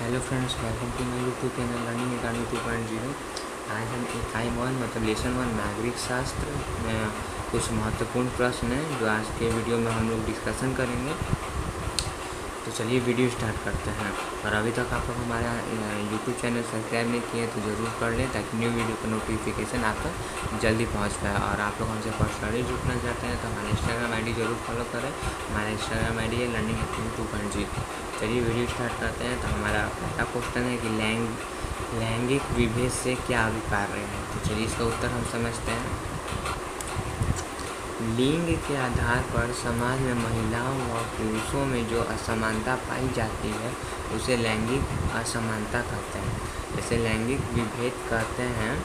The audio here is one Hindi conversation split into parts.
Hello friends, welcome to my YouTube channel learning academy 2.0। आज हम इकाई 1 मतलब लेसन 1 नागरिक शास्त्र में कुछ महत्वपूर्ण प्रश्न हैं जो आज के वीडियो में हम लोग डिस्कशन करेंगे। तो चलिए वीडियो स्टार्ट करते हैं। और अभी तक आप लोग हमारा यूट्यूब चैनल सब्सक्राइब नहीं किए तो ज़रूर कर लें ताकि न्यू वीडियो का नोटिफिकेशन आप तक जल्दी पहुंच पाए। और आप लोग हमसे पर्सनली जुड़ना चाहते हैं तो हमारा इंस्टाग्राम आईडी ज़रूर फॉलो करें। हमारा इंस्टाग्राम आईडी है लर्निंग अकाडमी 2.0। चलिए वीडियो स्टार्ट करते हैं। तो हमारा पहला क्वेश्चन है कि लैंगिक विभेद से क्या अभिप्राय है। तो चलिए इसका उत्तर हम समझते हैं। लिंग के आधार पर समाज में महिलाओं व पुरुषों में जो असमानता पाई जाती है उसे लैंगिक असमानता कहते हैं। जैसे लैंगिक विभेद कहते हैं।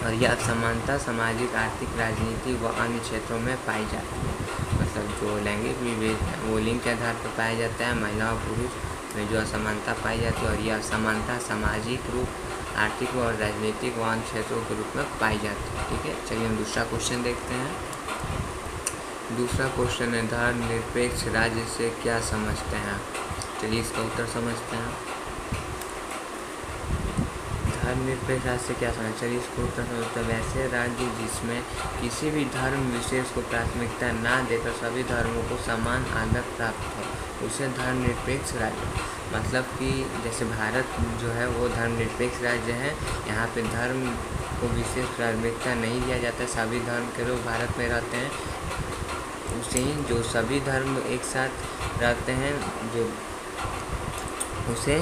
और यह असमानता सामाजिक, आर्थिक, राजनीतिक व अन्य क्षेत्रों में पाई जाती है। मतलब जो लैंगिक विभेद है वो लिंग के आधार पर पाया जाता है। महिला और पुरुष में जो असमानता पाई जाती है और यह असमानता सामाजिक रूप, आर्थिक और राजनीतिक व अन्य क्षेत्रों के रूप में पाई जाती है। ठीक है, चलिए हम दूसरा क्वेश्चन देखते हैं। दूसरा क्वेश्चन है धर्मनिरपेक्ष राज्य से क्या समझते हैं। चलिए इसका उत्तर समझते हैं। धर्मनिरपेक्ष राज्य से क्या समझते हैं। चलिए इसका उत्तर समझते हैं। वैसे राज्य जिसमें किसी भी धर्म विशेष को प्राथमिकता ना देकर सभी धर्मों को समान आदर प्राप्त हो उसे धर्मनिरपेक्ष राज्य। मतलब कि जैसे भारत जो है वो धर्मनिरपेक्ष राज्य है। यहाँ पे धर्म को विशेष प्राथमिकता नहीं दिया जाता है। सभी धर्म के लोग भारत में रहते हैं। उसे ही जो सभी धर्म एक साथ रहते हैं जो उसे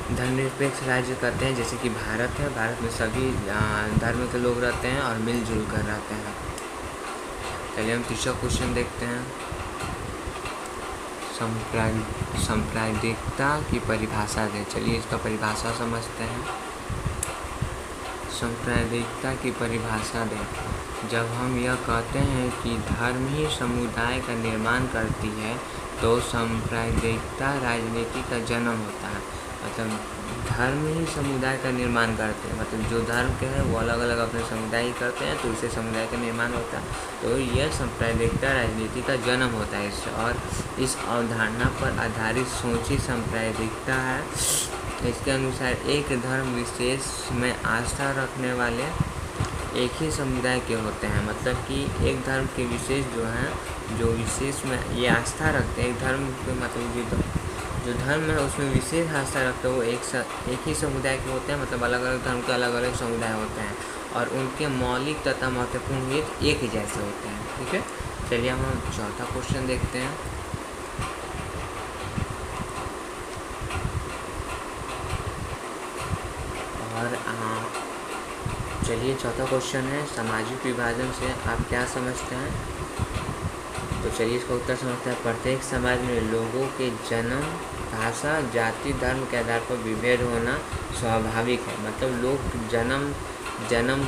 धर्मनिरपेक्ष राज्य कहते हैं। जैसे कि भारत है, भारत में सभी धर्म के लोग रहते हैं और मिलजुल कर रहते हैं। चलिए हम तीसरा क्वेश्चन देखते हैं। सांप्रदायिकता की परिभाषा दें। चलिए इसका परिभाषा समझते हैं। सांप्रदायिकता की परिभाषा दें। जब हम यह कहते हैं कि धर्म ही समुदाय का निर्माण करती है तो सांप्रदायिकता राजनीति का जन्म होता है। मतलब धर्म ही समुदाय का निर्माण करते हैं। मतलब जो धर्म के हैं वो अलग अलग अपने समुदाय ही करते हैं तो इससे समुदाय का निर्माण होता है। तो यह सांप्रदायिकता राजनीति का जन्म होता है इससे। और इस अवधारणा पर आधारित सोची सांप्रदायिकता है। इसके अनुसार एक धर्म विशेष में आस्था रखने वाले एक ही समुदाय के होते हैं। मतलब कि एक धर्म के विशेष जो हैं जो विशेष में ये आस्था रखते हैं, एक धर्म के मतलब जो धर्म है उसमें विशेष आस्था रखते हैं वो एक ही समुदाय के होते हैं। मतलब अलग अलग धर्म के अलग अलग समुदाय होते हैं और उनके मौलिक तथा महत्वपूर्ण हित एक ही जैसे होते हैं। ठीक है, चलिए हम चौथा क्वेश्चन देखते हैं। और चलिए चौथा क्वेश्चन है सामाजिक विभाजन से आप क्या समझते हैं। तो चलिए इसका उत्तर समझते हैं। प्रत्येक समाज में लोगों के जन्म, भाषा, जाति, धर्म के आधार पर विभेद होना स्वाभाविक है। मतलब लोग जन्म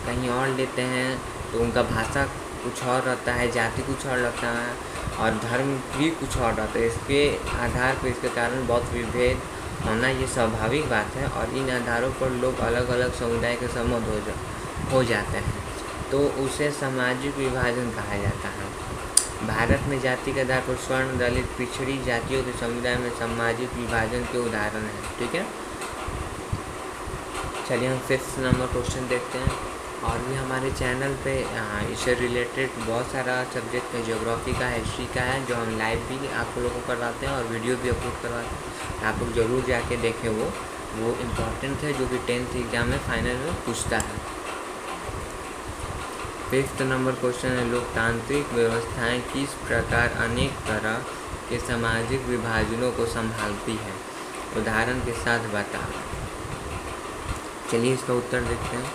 कहीं और लेते हैं तो उनका भाषा कुछ और रहता है, जाति कुछ और रहता है और धर्म भी कुछ और रहता है। इसके आधार पर इसके कारण बहुत विभेद होना ये स्वाभाविक बात है। और इन आधारों पर लोग अलग अलग समुदाय के सम्बद्ध हो जाते हैं तो उसे सामाजिक विभाजन कहा जाता है। भारत में जाति के आधार पर स्वर्ण, दलित, पिछड़ी जातियों के समुदाय में सामाजिक विभाजन के उदाहरण हैं। ठीक है, चलिए हम 5th नंबर क्वेश्चन देखते हैं। और भी हमारे चैनल पे इससे रिलेटेड बहुत सारा सब्जेक्ट है, ज्योग्राफी का, हिस्ट्री का है जो हम लाइव भी आप लोगों को करवाते हैं और वीडियो भी अपलोड करवाते हैं। आप लोग ज़रूर जाके देखें। वो इम्पॉर्टेंट है जो कि 10th एग्जाम में फाइनल में पूछता है। 5th नंबर क्वेश्चन है लोकतांत्रिक व्यवस्थाएं किस प्रकार अनेक तरह के सामाजिक विभाजनों को संभालती है, उदाहरण के साथ बताओ। चलिए इसका उत्तर देखते हैं।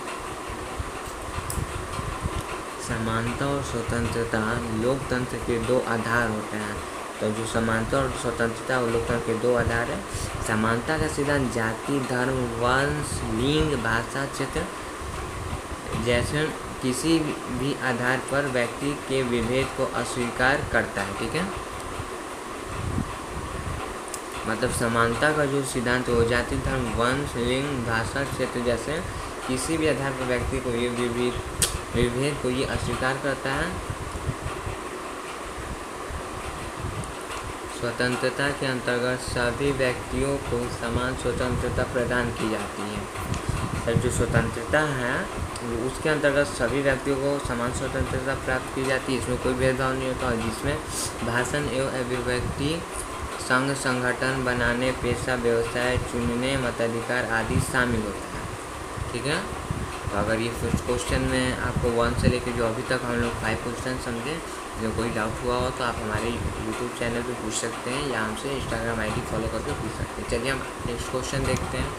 समानता और स्वतंत्रता लोकतंत्र के दो आधार होते हैं। तो जो समानता और स्वतंत्रता वो लोकतंत्र के दो आधार है। समानता का सिद्धांत जाति, धर्म, वंश, लिंग, भाषा, क्षेत्र जैसे किसी भी आधार पर व्यक्ति के विभेद को अस्वीकार करता है। ठीक है, मतलब समानता का जो सिद्धांत हो जाति, धर्म, वंश, लिंग, भाषा, क्षेत्र जैसे किसी भी आधार पर व्यक्ति को ये विभेद को ये अस्वीकार करता है। स्वतंत्रता के अंतर्गत सभी व्यक्तियों को समान स्वतंत्रता प्रदान की जाती है। तो जो स्वतंत्रता है उसके अंतर्गत सभी व्यक्तियों को समान स्वतंत्रता प्राप्त की जाती है, इसमें कोई भेदभाव नहीं होता, और जिसमें भाषण एवं अभिव्यक्ति, संघ संगठन बनाने, पेशा व्यवसाय चुनने, मताधिकार आदि शामिल होता है। ठीक है, तो अगर ये फर्स्ट क्वेश्चन में आपको 1 से लेकर जो अभी तक हम लोग 5 क्वेश्चन समझे, जो कोई डाउट हुआ हो तो आप हमारे यूट्यूब चैनल पे पूछ सकते हैं या हमसे इंस्टाग्राम आईडी फॉलो करके पूछ सकते हैं। चलिए हम नेक्स्ट क्वेश्चन देखते हैं।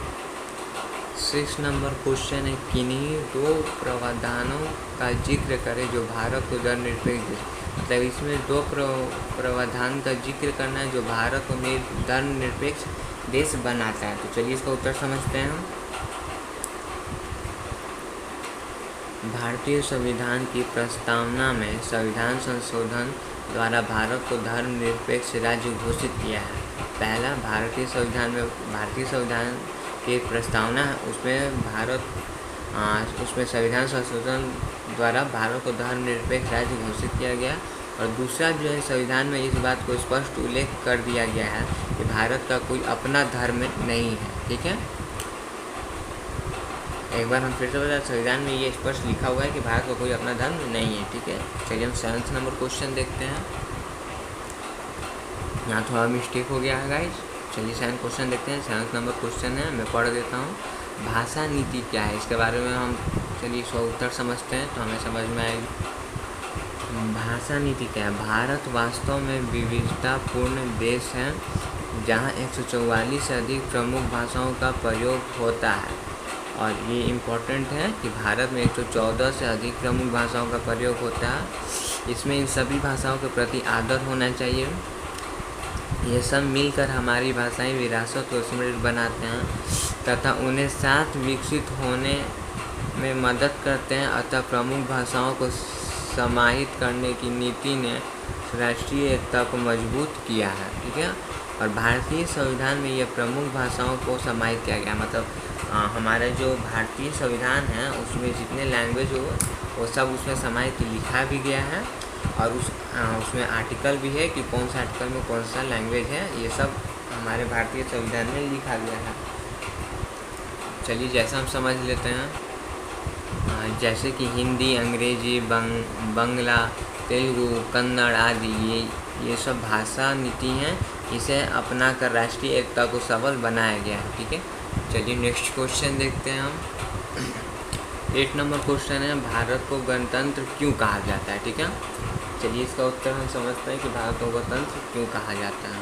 6 नंबर क्वेश्चन है, किन्हीं दो प्रावधानों का जिक्र करें जो भारत को धर्मनिरपेक्ष देश, मतलब इसमें दो प्रावधान का जिक्र करना है जो भारत को धर्मनिरपेक्ष देश बनाता है। तो चलिए इसका उत्तर समझते हैं हम। भारतीय संविधान की प्रस्तावना में संविधान संशोधन द्वारा भारत को धर्मनिरपेक्ष राज्य घोषित किया है। पहला, भारतीय संविधान की प्रस्तावना है, उसमें संविधान संशोधन द्वारा भारत को धर्मनिरपेक्ष राज्य घोषित किया गया। और दूसरा जो है, संविधान में इस बात को स्पष्ट उल्लेख कर दिया गया है कि भारत का कोई अपना धर्म नहीं है। ठीक है, एक बार हम फिर से बता, संविधान में ये स्पष्ट लिखा हुआ है कि भारत का कोई अपना धर्म नहीं है। ठीक है, चलिए हम 7 नंबर क्वेश्चन देखते हैं। यहाँ थोड़ा मिस्टेक हो गया है गाइस। चलिए 7 क्वेश्चन देखते हैं। 7 नंबर क्वेश्चन है, मैं पढ़ देता हूँ। भाषा नीति क्या है, इसके बारे में हम चलिए इसका उत्तर समझते हैं तो हमें समझ में आएगी। भाषा नीति क्या है? भारत वास्तव में विविधतापूर्ण देश है जहाँ 144 से अधिक प्रमुख भाषाओं का प्रयोग होता है। और ये इम्पोर्टेंट है कि भारत में 114 से अधिक प्रमुख भाषाओं का प्रयोग होता है। इसमें इन सभी भाषाओं के प्रति आदर होना चाहिए। ये सब मिलकर हमारी भाषाई विरासत को समृद्ध बनाते हैं तथा उन्हें साथ विकसित होने में मदद करते हैं। अतः प्रमुख भाषाओं को समाहित करने की नीति ने राष्ट्रीय एकता को मजबूत किया है। ठीक है, और भारतीय संविधान में ये प्रमुख भाषाओं को समाहित किया गया, मतलब हमारा जो भारतीय संविधान है उसमें जितने लैंग्वेज हो वो सब उसमें समाहित लिखा भी गया है। और उसमें आर्टिकल भी है कि कौन सा आर्टिकल में कौन सा लैंग्वेज है, ये सब हमारे भारतीय संविधान में लिखा गया है। चलिए जैसा हम समझ लेते हैं, जैसे कि हिंदी, अंग्रेजी, बंगला, तेलुगु, कन्नड़ आदि ये सब भाषा नीति हैं, इसे अपनाकर राष्ट्रीय एकता को सबल बनाया गया है। ठीक है, चलिए नेक्स्ट क्वेश्चन देखते हैं हम। 8 नंबर क्वेश्चन है, भारत को गणतंत्र क्यों कहा जाता है? ठीक है, चलिए इसका उत्तर हम समझते हैं कि भारत को गणतंत्र क्यों कहा जाता है।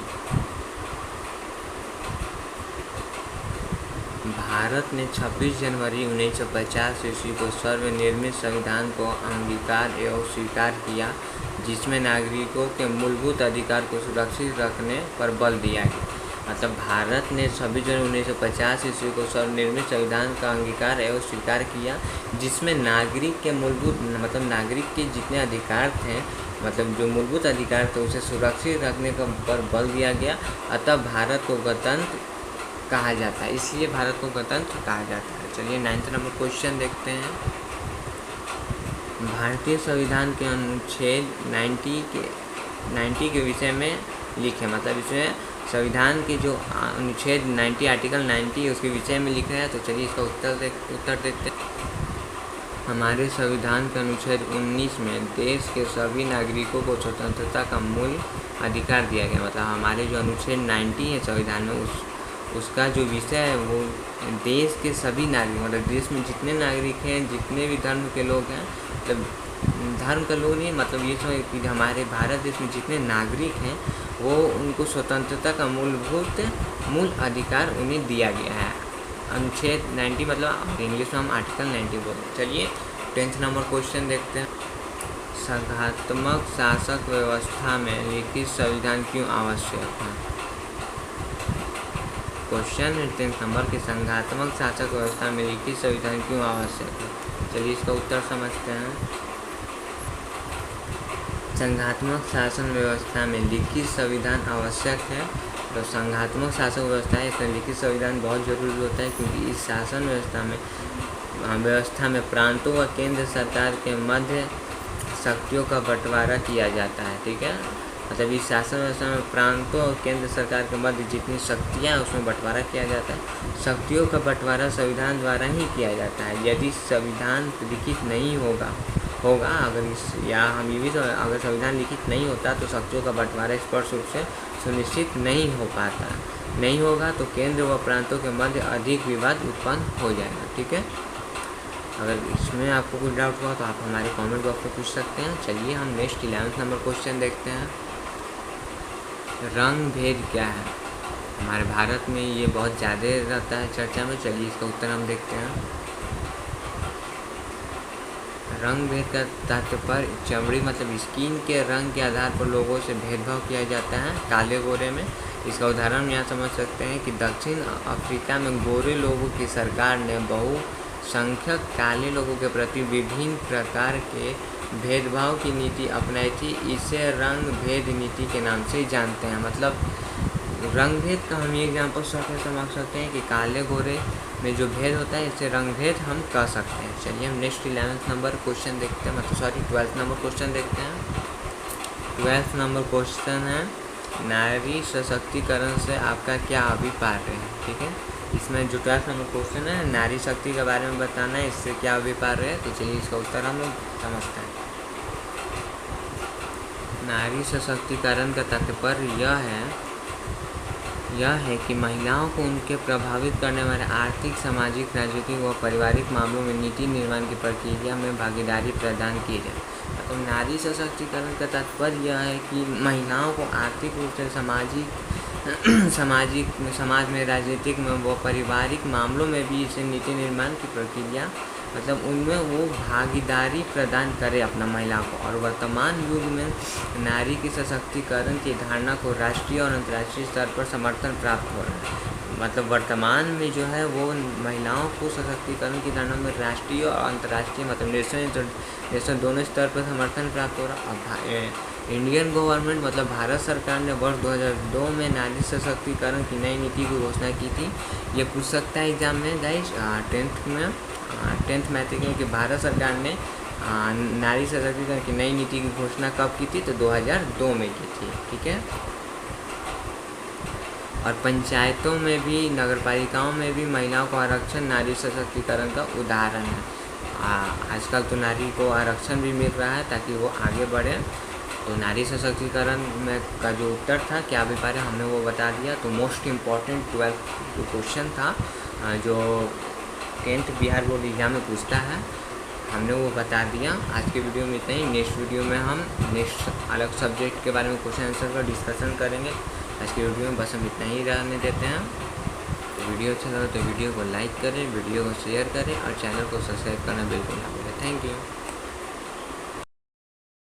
भारत ने 26 जनवरी 1950 ईस्वी को सर्वनिर्मित संविधान को अंगीकार एवं स्वीकार किया, जिसमें नागरिकों के मूलभूत अधिकार को सुरक्षित रखने पर बल दिया गया। मतलब भारत ने 26 जनवरी 1950 ईस्वी को सर्वनिर्मित संविधान का अंगीकार एवं स्वीकार किया, जिसमें नागरिक के मूलभूत मतलब नागरिक के जितने अधिकार थे, मतलब जो मूलभूत अधिकार थे उसे सुरक्षित रखने पर बल दिया गया। अतः भारत को गणतंत्र कहा जाता है, इसलिए भारत को गणतंत्र कहा जाता है। चलिए 9 नंबर क्वेश्चन देखते हैं। भारतीय संविधान के अनुच्छेद 90 के विषय में लिखे, मतलब इसमें संविधान के जो अनुच्छेद 90 आर्टिकल 90 उसके विषय में लिखा है। तो चलिए इसका उत्तर देखते हैं। हमारे संविधान के अनुच्छेद 19 में देश के सभी नागरिकों को स्वतंत्रता का मूल अधिकार दिया गया। मतलब हमारे जो अनुच्छेद 90 है संविधान में उसका जो विषय है वो देश के सभी नागरिक, मतलब देश में जितने नागरिक हैं, जितने भी धर्म के लोग हैं, मतलब धर्म का लोग नहीं, मतलब ये समझ कि हमारे भारत देश में जितने नागरिक हैं वो उनको स्वतंत्रता का मूल अधिकार उन्हें दिया गया है। अनुच्छेद 90 मतलब इंग्लिश में हम आर्टिकल 90 बोलते हैं। चलिए 10 नंबर क्वेश्चन देखते हैं। संघात्मक शासक व्यवस्था में लिखित संविधान क्यों आवश्यक है? क्वेश्चन 10 नंबर के संघात्मक शासक व्यवस्था में लिखित संविधान क्यों आवश्यक है? चलिए इसका उत्तर समझते हैं। संघात्मक शासन व्यवस्था में लिखित संविधान आवश्यक है। तो संघात्मक शासन व्यवस्था है, इसमें लिखित संविधान बहुत जरूरी होता है, क्योंकि इस शासन व्यवस्था में प्रांतों व केंद्र सरकार के मध्य शक्तियों का बंटवारा किया जाता है। ठीक है, मतलब इस शासन व्यवस्था में प्रांतों और केंद्र सरकार के मध्य जितनी शक्तियाँ उसमें बंटवारा किया जाता है। शक्तियों का बंटवारा संविधान द्वारा ही किया जाता है। यदि संविधान लिखित नहीं होगा अगर इस या हम ये भी तो अगर संविधान लिखित नहीं होता तो शक्तियों का बंटवारा स्पष्ट रूप से सुनिश्चित नहीं होगा तो केंद्र व प्रांतों के मध्य अधिक विवाद उत्पन्न हो जाएगा। ठीक है, अगर इसमें आपको कुछ डाउट हुआ तो आप हमारे कमेंट बॉक्स में पूछ सकते हैं। चलिए हम नेक्स्ट 11th नंबर क्वेश्चन देखते हैं। रंग भेद क्या है? हमारे भारत में ये बहुत ज़्यादा रहता है चर्चा में। चलिए इसका उत्तर हम देखते हैं। रंग भेद का तात्पर्य चमड़ी मतलब स्किन के रंग के आधार पर लोगों से भेदभाव किया जाता है, काले गोरे में। इसका उदाहरण यहाँ समझ सकते हैं कि दक्षिण अफ्रीका में गोरे लोगों की सरकार ने बहुसंख्यक काले लोगों के प्रति विभिन्न प्रकार के भेदभाव की नीति अपनाई थी। इसे रंग भेद नीति के नाम से जानते हैं। मतलब रंग भेद का हम ये एग्जाम्पल शॉर्ट में समझ सकते हैं कि काले गोरे में जो भेद होता है इससे रंग भेद हम कह सकते हैं। चलिए हम नेक्स्ट 11th नंबर क्वेश्चन देखते हैं, मतलब 12th नंबर क्वेश्चन देखते हैं। 12th नंबर क्वेश्चन है नारी सशक्तिकरण से आपका क्या अभिप्राय है? ठीक है, इसमें जो 12th नंबर क्वेश्चन है नारी शक्ति के बारे में बताना है, इससे क्या अभिप्राय है। तो चलिए इसका उत्तर हम लोग समझते हैं। नारी सशक्तिकरण का तात्पर्य यह है कि महिलाओं को उनके प्रभावित करने वाले आर्थिक, सामाजिक, राजनीतिक व पारिवारिक मामलों में नीति निर्माण की प्रक्रिया में भागीदारी प्रदान की जाए। तो नारी सशक्तिकरण का तात्पर्य यह है कि महिलाओं को आर्थिक रूप से समाज में, राजनीतिक में व पारिवारिक मामलों में भी इसे नीति निर्माण की प्रक्रिया मतलब उनमें वो भागीदारी प्रदान करे अपना महिला को। और वर्तमान युग में नारी की सशक्तिकरण की धारणा को राष्ट्रीय और अंतर्राष्ट्रीय स्तर पर समर्थन प्राप्त हो रहा है। मतलब वर्तमान में जो है वो महिलाओं को सशक्तिकरण की धारणा में राष्ट्रीय और अंतर्राष्ट्रीय मतलब नेशनल दोनों स्तर पर समर्थन प्राप्त हो रहा है। इंडियन गवर्नमेंट मतलब भारत सरकार ने वर्ष 2002 में नारी सशक्तिकरण की नई नीति की घोषणा की थी। ये पूछ सकता है एग्जाम में गाइस 10th मैट्रिक में कि भारत सरकार ने नारी सशक्तिकरण की नई नीति की घोषणा कब की थी? तो 2002 में की थी। ठीक है, और पंचायतों में भी, नगरपालिकाओं में भी महिलाओं को आरक्षण नारी सशक्तिकरण का उदाहरण है। आजकल तो नारी को आरक्षण भी मिल रहा है ताकि वो आगे बढ़े। तो नारी सशक्तिकरण में का जो उत्तर था क्या अभिप्राय हमने वो बता दिया। तो मोस्ट इम्पॉर्टेंट 12th जो क्वेश्चन था जो 10th बिहार बोर्ड एग्जाम में पूछता है हमने वो बता दिया। आज के वीडियो में इतना ही। नेक्स्ट वीडियो में हम नेक्स्ट अलग सब्जेक्ट के बारे में क्वेश्चन आंसर का डिस्कशन करेंगे। आज के वीडियो में बस हम इतना ही रहने देते हैं। तो वीडियो अच्छा लगा तो वीडियो को लाइक करें, वीडियो को शेयर करें और चैनल को सब्सक्राइब करना बिल्कुल ना भूलें। Thank you.